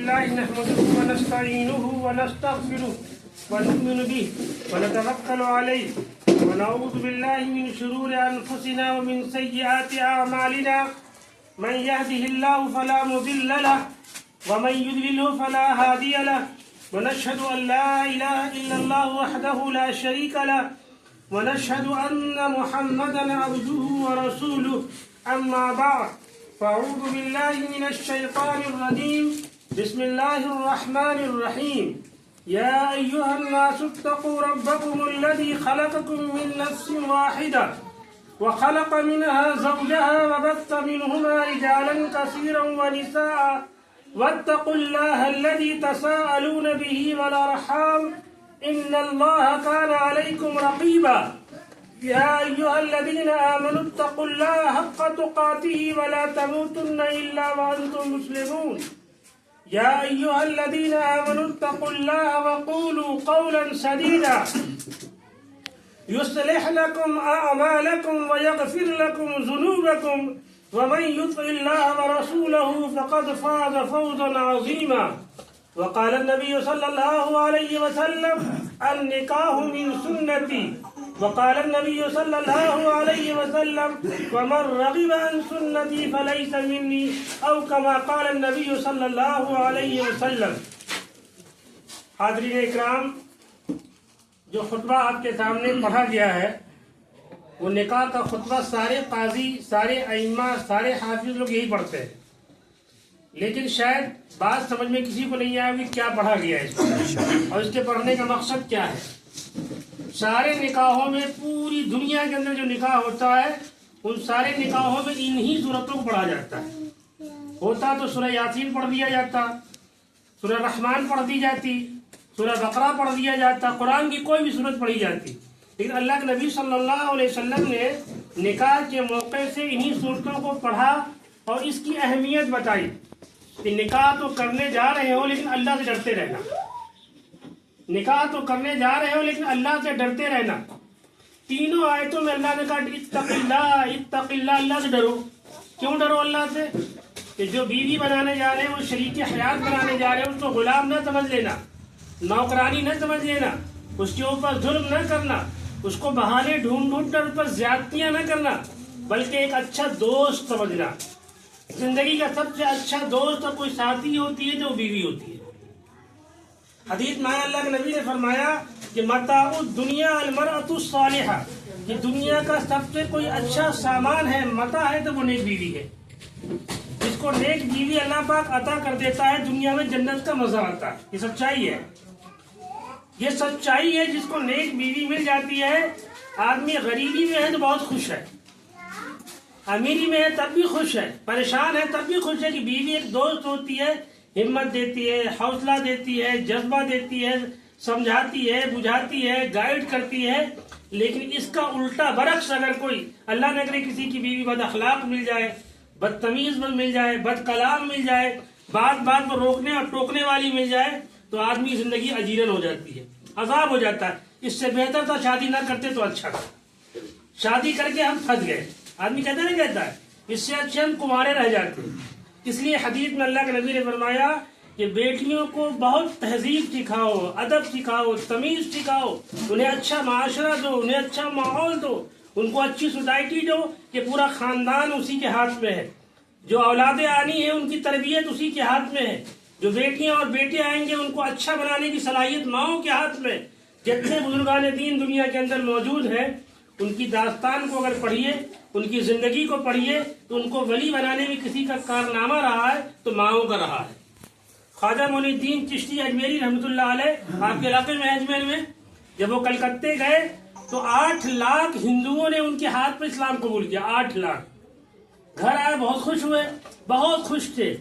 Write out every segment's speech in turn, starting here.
لله نحمده ونستعينه ونستغفره ونؤمن به ونتوكل عليه ونعوذ بالله من شرور أنفسنا ومن سيئات أعمالنا من يهده الله فلا مضل له ومن يضلله فلا هادي له ونشهد أن لا إله إلا الله وحده لا شريك له ونشهد أن محمدا عبده ورسوله أما بعد فأعوذ بالله من الشيطان الرجيم بسم الله الرحمن الرحيم يا أيها الناس اتقوا ربكم الذي خلقكم من نفس واحدة وخلق منها زوجها وبث منهما رجالا كثيرا ونساء واتقوا الله الذي تساءلون به والأرحام إن الله كان عليكم رقيبا يا أيها الذين آمنوا اتقوا الله حق تقاته ولا تموتن إلا وأنتم مسلمون يا أيها الذين آمنوا اتقوا الله وقولوا قولا سديدا يصلح لكم أعمالكم ويغفر لكم ذنوبكم ومن يطع الله ورسوله فقد فاز فوزا عظيما وقال النبي صلى الله عليه وسلم النكاح من سنتي وقال النبي صلى الله عليه وسلم ومن رغب عن سنتي فليس مني او كما قال النبي صلى الله عليه وسلم. حاضرین اکرام، جو خطبہ آپ کے سامنے پڑھا گیا ہے وہ نکاح کا خطبہ سارے قاضی، سارے ائمہ، سارے حافظ لوگ یہی پڑھتے ہیں، لیکن شاید بات سمجھ میں کسی کو نہیں آیا کہ کیا پڑھا گیا ہے اس پر اور اس کے پڑھنے کا مقصد کیا ہے. سارے نکاحوں میں، پوری دنیا کے اندر جو نکاح ہوتا ہے ان سارے نکاحوں میں انہی صورتوں کو پڑھا جاتا ہے. ہوتا تو سورہ یاسین پڑھ دیا جاتا، سورہ رحمان پڑھ دی جاتی، سورہ بقرہ پڑھ دیا جاتا، قرآن کی کوئی بھی صورت پڑھی جاتی، لیکن اللہ کے نبی صلی اللہ علیہ وسلم نے نکاح کے موقع سے انہی صورتوں کو پڑھا اور اس کی اہمیت بتائی کہ نکاح تو کرنے جا رہے ہو لیکن اللہ سے ڈرتے رہنا. نکاح تو کرنے جا رہے ہو لیکن اللہ سے ڈرتے رہنا. تینوں آیتوں میں اللہ نے کہا اتق اللہ، اللہ سے ڈرو. کیوں ڈرو اللہ سے؟ کہ جو بیوی بنانے جا رہے ہیں، وہ شریک حیات بنانے جا رہے ہیں، اس کو غلام نہ سمجھ لینا، نوکرانی نہ سمجھ لینا، اس کے اوپر ظلم نہ کرنا، اس کو بہانے ڈھونڈ ڈھونڈ کر اس پر زیادتیاں نہ کرنا، بلکہ ایک اچھا دوست سمجھنا. زندگی کا سب سے اچھا دوست اور کوئی ساتھی ہوتی ہے جو بیوی ہوتی ہے. حدیث میں اللہ کے نبی نے فرمایا کہ متاع الدنیا المرأۃ الصالحہ، یہ دنیا کا سب سے کوئی اچھا سامان ہے، متاع ہے تو وہ نیک بیوی ہے. جس کو نیک بیوی اللہ پاک عطا کر دیتا ہے دنیا میں جنت کا مزہ آتا ہے. یہ سچائی ہے، یہ سچائی ہے. جس کو نیک بیوی مل جاتی ہے، آدمی غریبی میں ہے تو بہت خوش ہے، امیری میں ہے تب بھی خوش ہے، پریشان ہے تب بھی خوش ہے کہ بیوی ایک دوست ہوتی ہے، ہمت دیتی ہے، حوصلہ دیتی ہے، جذبہ دیتی ہے، سمجھاتی ہے، بجھاتی ہے، گائیڈ کرتی ہے. لیکن اس کا الٹا برعکس اگر کوئی اللہ نہ کرے کسی کی بیوی بد اخلاق مل جائے، بدتمیز مل جائے، بد کلام مل جائے، بات بات پر روکنے اور ٹوکنے والی مل جائے تو آدمی کی زندگی اجیرن ہو جاتی ہے، عذاب ہو جاتا ہے. اس سے بہتر تھا شادی نہ کرتے تو اچھا تھا. شادی کر کے ہم پھنس گئے، آدمی کہتا نہیں کہتا ہے، اس سے اچھے ہم کنوارے رہ جاتے. اس لیے حدیث میں اللہ کے نبی نے فرمایا کہ بیٹیوں کو بہت تہذیب سکھاؤ، ادب سکھاؤ، تمیز سکھاؤ، انہیں اچھا معاشرہ دو، انہیں اچھا ماحول دو، ان کو اچھی سوسائٹی دو کہ پورا خاندان اسی کے ہاتھ میں ہے. جو اولادیں آنی ہیں ان کی تربیت اسی کے ہاتھ میں ہے. جو بیٹیاں اور بیٹے آئیں گے ان کو اچھا بنانے کی صلاحیت ماؤں کے ہاتھ میں. جتنے بزرگان دین دنیا کے اندر موجود ہیں ان کی داستان کو اگر پڑھیے، ان کی زندگی کو پڑھیے تو ان کو ولی بنانے میں کسی کا کارنامہ رہا ہے تو ماؤں کا رہا ہے. خواجہ معین الدین چشتی اجمیری رحمۃ اللہ علیہ آپ کے علاقے میں اجمیر میں جب وہ کلکتے گئے تو 8 لاکھ ہندوؤں نے ان کے ہاتھ پہ اسلام قبول کیا. 8 لاکھ. گھر آئے بہت خوش ہوئے، بہت خوش تھے.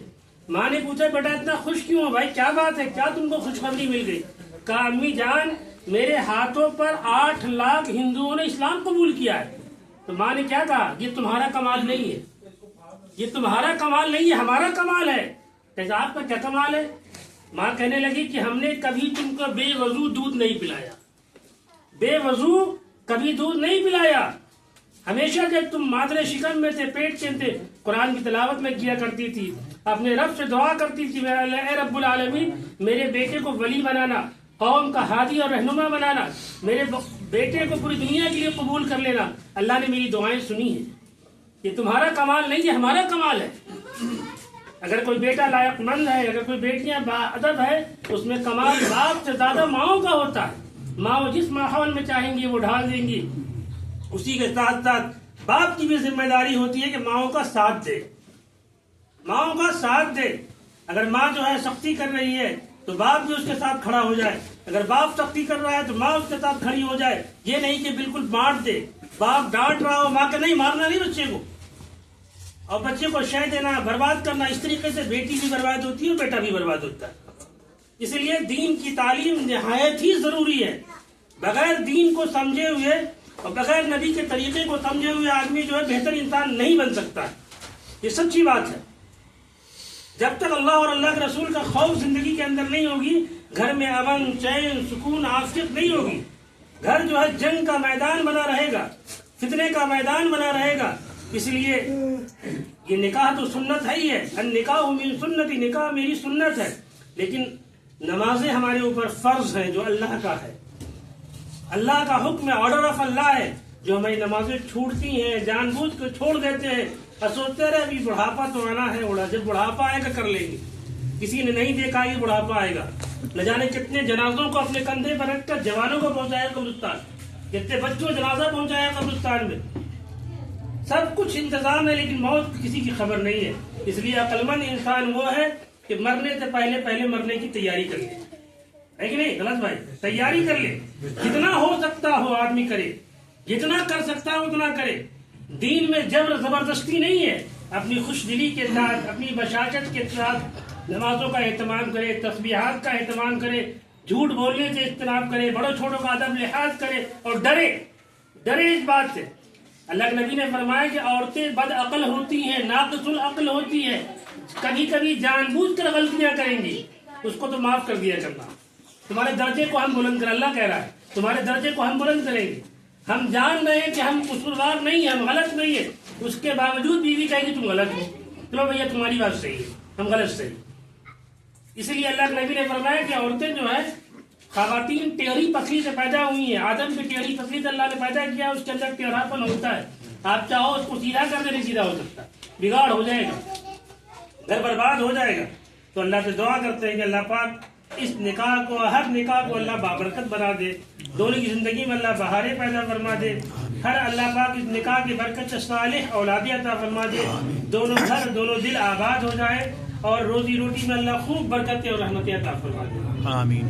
ماں نے پوچھا بیٹا اتنا خوش کیوں ہو بھائی، کیا بات ہے، کیا تم کو خوشخبری مل گئی؟ کہا امی جان میرے ہاتھوں پر 8 لاکھ ہندوؤں نے اسلام قبول کیا ہے. تو ماں نے کیا کہا، یہ تمہارا کمال نہیں ہے، یہ تمہارا کمال نہیں ہے، ہمارا کمال ہے. کہا آپ کا کیا کمال ہے؟ ماں کہنے لگی کہ ہم نے کبھی تم کو بے وضو دودھ نہیں پلایا، بے وضو کبھی دودھ نہیں پلایا. ہمیشہ جب تم مادر شکم میں تھے، پیٹ کے تھے، قرآن کی تلاوت میں کیا کرتی تھی، اپنے رب سے دعا کرتی تھی اے رب العالمین میرے بیٹے کو ولی بنانا، قوم کا ہادی اور رہنما بنانا، میرے بیٹے کو پوری دنیا کے لیے قبول کر لینا۔ اللہ نے میری دعائیں سنی ہیں۔ یہ تمہارا کمال نہیں، یہ ہمارا کمال ہے۔ اگر کوئی بیٹا لائق مند ہے، اگر کوئی بیٹیاں باادب ہے، اس میں کمال باپ سے زیادہ ماؤں کا ہوتا ہے۔ ماں جس ماحول میں چاہیں گی وہ ڈھال دیں گی، اسی کے ساتھ ساتھ باپ کی بھی ذمہ داری ہوتی ہے کہ ماؤں کا ساتھ دے، ماؤں کا ساتھ دے۔ اگر ماں جو ہے سختی کر رہی ہے تو باپ بھی اس کے ساتھ کھڑا ہو جائے، اگر باپ سختی کر رہا ہے تو ماں اس کے ساتھ کھڑی ہو جائے۔ یہ نہیں کہ بالکل بانٹ دے، باپ ڈانٹ رہا ہو ماں کے نہیں مارنا نہیں بچے کو، اور بچے کو شے دینا، برباد کرنا، اس طریقے سے بیٹی بھی برباد ہوتی ہے اور بیٹا بھی برباد ہوتا ہے۔ اس لیے دین کی تعلیم نہایت ہی ضروری ہے۔ بغیر دین کو سمجھے ہوئے اور بغیر نبی کے طریقے کو سمجھے ہوئے آدمی جو ہے بہتر انسان نہیں بن سکتا ہے۔ یہ سچی بات ہے۔ جب تک اللہ اور اللہ کے رسول کا خوف زندگی کے اندر نہیں ہوگی، گھر میں امن، چین، سکون، عافیت نہیں ہوگی۔ گھر جو ہے جنگ کا میدان بنا رہے گا، فتنے کا میدان بنا رہے گا۔ اس لیے یہ نکاح تو سنت ہے ہی ہے، النکاح من سنتی، نکاح میری سنت ہے، لیکن نمازیں ہمارے اوپر فرض ہیں جو اللہ کا ہے، اللہ کا حکم ہے، آرڈر آف اللہ ہے۔ جو ہماری نمازیں چھوٹتی ہیں، جان بوجھ کے چھوڑ دیتے ہیں اور سوچتے رہے ابھی بڑھاپا تو آنا ہے، جب بڑھاپا آئے گا کر لیں گے۔ کسی نے نہیں دیکھا یہ بڑھاپا آئے گا، نہ جانے کتنے جنازوں کو اپنے کندھے پر رکھ کر جوانوں کو پہنچایا قبرستان، کتنے بچوں جنازہ پہنچایا قبرستان میں۔ سب کچھ انتظام ہے لیکن موت کسی کی خبر نہیں ہے۔ اس لیے عقل مند انسان وہ ہے کہ مرنے سے پہلے مرنے کی تیاری کر لے، ہے کہ نہیں غلط بھائی؟ تیاری کر لے، جتنا ہو سکتا ہو آدمی کرے، جتنا کر سکتا ہو اتنا کرے۔ دین میں جبر زبردستی نہیں ہے، اپنی خوش دلی کے ساتھ، اپنی بشاشت کے ساتھ نمازوں کا اہتمام کرے، تسبیحات کا اہتمام کرے، جھوٹ بولنے سے اجتناب کرے، بڑوں چھوٹوں کا ادب لحاظ کرے اور ڈرے اس بات سے۔ اللہ کے نبی نے فرمایا کہ عورتیں بد عقل ہوتی ہیں، ناقص العقل ہوتی ہیں، کبھی کبھی جان بوجھ کر غلطیاں کریں گی، اس کو تو معاف کر دیا کرنا۔ تمہارے درجے کو ہم بلند کر، اللہ کہہ رہا ہے تمہارے درجے کو ہم بلند کریں گے۔ ہم جان رہے ہیں کہ ہم قصوروار نہیں ہیں، ہم غلط نہیں ہیں، اس کے باوجود بیوی کہے گی تم غلط ہو، چلو بھیا تمہاری بات صحیح ہے، ہم غلط صحیح۔ اسی لیے اللہ کے نبی نے فرمایا کہ عورتیں جو ہیں، خواتین ٹیڑھی پتلی سے پیدا ہوئی ہیں، آدم کی ٹیڑھی پتلی سے اللہ نے پیدا کیا، اس کے اندر ٹیڑھاپن ہوتا ہے۔ آپ چاہو اس کو سیدھا کر دے، نہیں سیدھا ہو سکتا، بگاڑ ہو جائے گا، گھر برباد ہو جائے گا۔ تو اللہ سے دعا کرتے ہیں کہ اللہ پاک اس نکاح کو، ہر نکاح کو اللہ بابرکت بنا دے، دونوں کی زندگی میں اللہ بہاریں پیدا فرما دے، ہر اللہ پاک اس نکاح کی برکت سے صالح اولادیں عطا فرما دے، دونوں گھر دونوں دل آباد ہو جائے اور روزی روٹی میں اللہ خوب برکتیں اور رحمتیں عطا فرما دے۔ آمین۔